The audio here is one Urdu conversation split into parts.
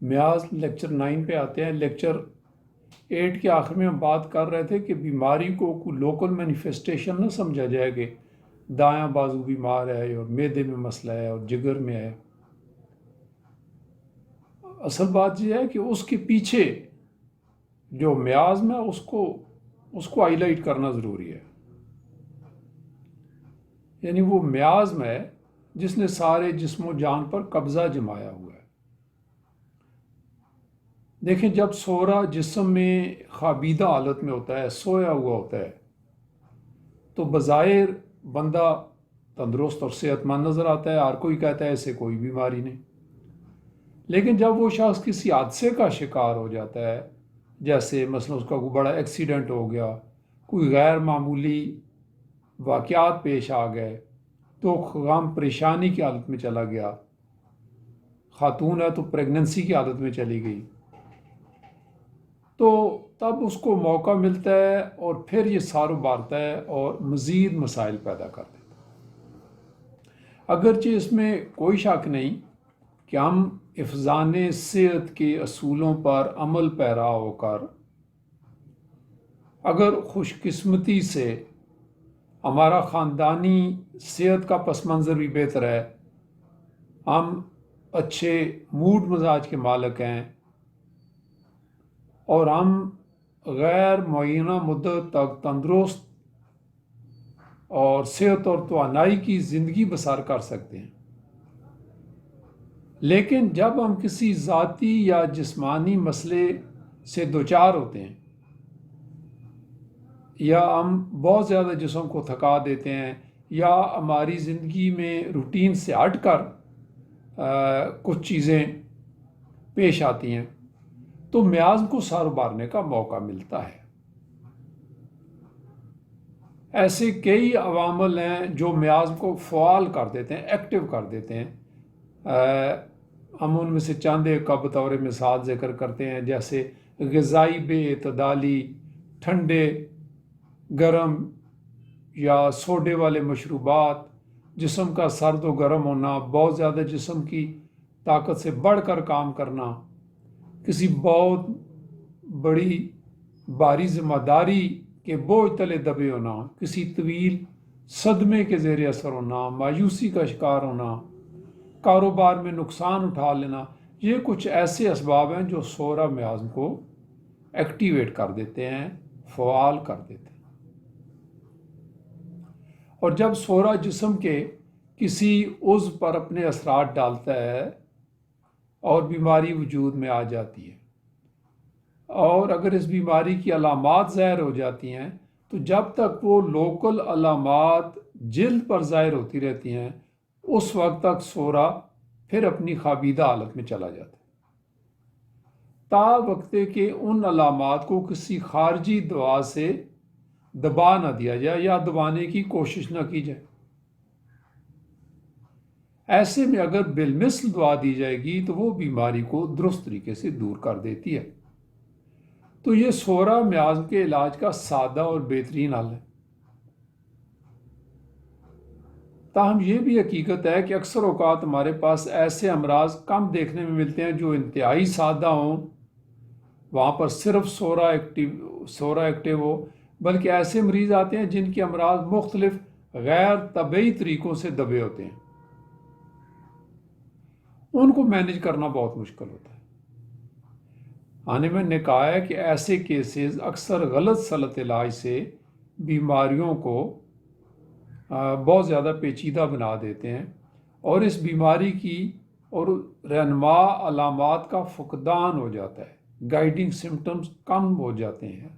میاز لیکچر 9 پہ آتے ہیں۔ لیکچر 8 کے آخر میں ہم بات کر رہے تھے کہ بیماری کو کوئی لوکل مینیفیسٹیشن نہ سمجھا جائے کہ دایاں بازو بیمار ہے اور معدے میں مسئلہ ہے اور جگر میں ہے۔ اصل بات یہ ہے کہ اس کے پیچھے جو میازم ہے اس کو ہائی لائٹ کرنا ضروری ہے۔ یعنی وہ میازم ہے جس نے سارے جسم و جان پر قبضہ جمایا ہوا ہے۔ دیکھیں، جب سورا جسم میں خوابیدہ حالت میں ہوتا ہے، سویا ہوا ہوتا ہے، تو بظاہر بندہ تندرست اور صحت مند نظر آتا ہے، ہر کوئی کہتا ہے اسے کوئی بیماری نہیں۔ لیکن جب وہ شخص کسی حادثے کا شکار ہو جاتا ہے، جیسے مثلا اس کا کوئی بڑا ایکسیڈنٹ ہو گیا، کوئی غیر معمولی واقعات پیش آ گئے، تو غم پریشانی کی حالت میں چلا گیا، خاتون ہے تو پریگننسی کی حالت میں چلی گئی، تو تب اس کو موقع ملتا ہے اور پھر یہ سار ابھارتا ہے اور مزید مسائل پیدا کر دیتا ہے۔ اگرچہ اس میں کوئی شک نہیں کہ ہم حفظان صحت کے اصولوں پر عمل پیرا ہو کر اگر خوش قسمتی سے ہمارا خاندانی صحت کا پس منظر بھی بہتر ہے، ہم اچھے موڈ مزاج کے مالک ہیں اور ہم غیر معینہ مدت تک تندرست اور صحت اور توانائی کی زندگی بسر کر سکتے ہیں، لیکن جب ہم کسی ذاتی یا جسمانی مسئلے سے دوچار ہوتے ہیں یا ہم بہت زیادہ جسم کو تھکا دیتے ہیں یا ہماری زندگی میں روٹین سے ہٹ کر کچھ چیزیں پیش آتی ہیں، تو میازم کو سار ابھارنے کا موقع ملتا ہے۔ ایسے کئی عوامل ہیں جو میازم کو فعال کر دیتے ہیں، ایکٹیو کر دیتے ہیں۔ ہم ان میں سے چند ایک کا بطور مثال ذکر کرتے ہیں، جیسے غذائی بے اعتدالی، ٹھنڈے، گرم یا سوڈے والے مشروبات، جسم کا سرد و گرم ہونا، بہت زیادہ جسم کی طاقت سے بڑھ کر کام کرنا، کسی بہت بڑی بھاری ذمہ داری کے بوجھ تلے دبے ہونا، کسی طویل صدمے کے زیر اثر ہونا، مایوسی کا شکار ہونا، کاروبار میں نقصان اٹھا لینا، یہ کچھ ایسے اسباب ہیں جو سورا میازم کو ایکٹیویٹ کر دیتے ہیں، فعال کر دیتے ہیں۔ اور جب سورا جسم کے کسی عضو پر اپنے اثرات ڈالتا ہے اور بیماری وجود میں آ جاتی ہے، اور اگر اس بیماری کی علامات ظاہر ہو جاتی ہیں تو جب تک وہ لوکل علامات جلد پر ظاہر ہوتی رہتی ہیں، اس وقت تک سورا پھر اپنی خوابیدہ حالت میں چلا جاتا ہے، تا وقتے کہ ان علامات کو کسی خارجی دوا سے دبا نہ دیا جائے یا دبانے کی کوشش نہ کی جائے۔ ایسے میں اگر بالمثل دعا دی جائے گی تو وہ بیماری کو درست طریقے سے دور کر دیتی ہے۔ تو یہ سورا میازم کے علاج کا سادہ اور بہترین حل ہے۔ تاہم یہ بھی حقیقت ہے کہ اکثر اوقات ہمارے پاس ایسے امراض کم دیکھنے میں ملتے ہیں جو انتہائی سادہ ہوں، وہاں پر صرف سورا ایکٹیو ہو، بلکہ ایسے مریض آتے ہیں جن کے امراض مختلف غیر طبعی طریقوں سے دبے ہوتے ہیں، ان کو مینیج کرنا بہت مشکل ہوتا ہے۔ میں نے کہا ہے کہ ایسے کیسز اکثر غلط صلت علاج سے بیماریوں کو بہت زیادہ پیچیدہ بنا دیتے ہیں اور اس بیماری کی اور رہنما علامات کا فقدان ہو جاتا ہے، گائیڈنگ سمٹمز کم ہو جاتے ہیں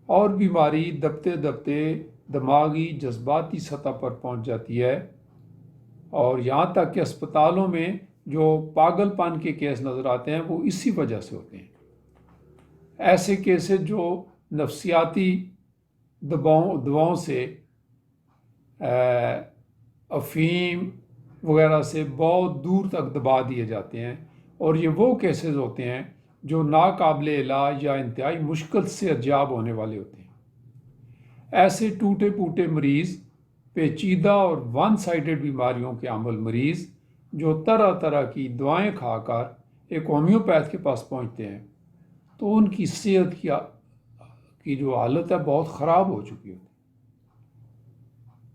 اور بیماری دبتے دبتے دماغی جذباتی سطح پر پہنچ جاتی ہے، اور یہاں تک کہ اسپتالوں میں جو پاگل پن کے کیس نظر آتے ہیں وہ اسی وجہ سے ہوتے ہیں۔ ایسے کیسز جو نفسیاتی دواؤں سے، افیم وغیرہ سے بہت دور تک دبا دیے جاتے ہیں، اور یہ وہ کیسز ہوتے ہیں جو ناقابل علاج یا انتہائی مشکل سے ارجاب ہونے والے ہوتے ہیں۔ ایسے ٹوٹے پوٹے مریض، پیچیدہ اور ون سائیڈڈ بیماریوں کے حامل مریض جو طرح طرح کی دوائیں کھا کر ایک ہومیوپیتھ کے پاس پہنچتے ہیں تو ان کی صحت کی جو حالت ہے بہت خراب ہو چکی ہوتی ہے،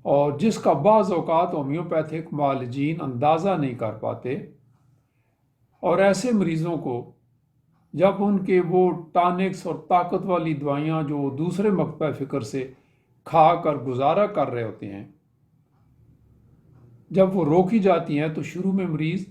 اور جس کا بعض اوقات ہومیوپیتھک معالجین اندازہ نہیں کر پاتے، اور ایسے مریضوں کو جب ان کے وہ ٹانکس اور طاقت والی دوائیاں جو دوسرے مقطع فکر سے کھا کر گزارا کر رہے ہوتے ہیں، جب وہ روکی جاتی ہیں تو شروع میں مریض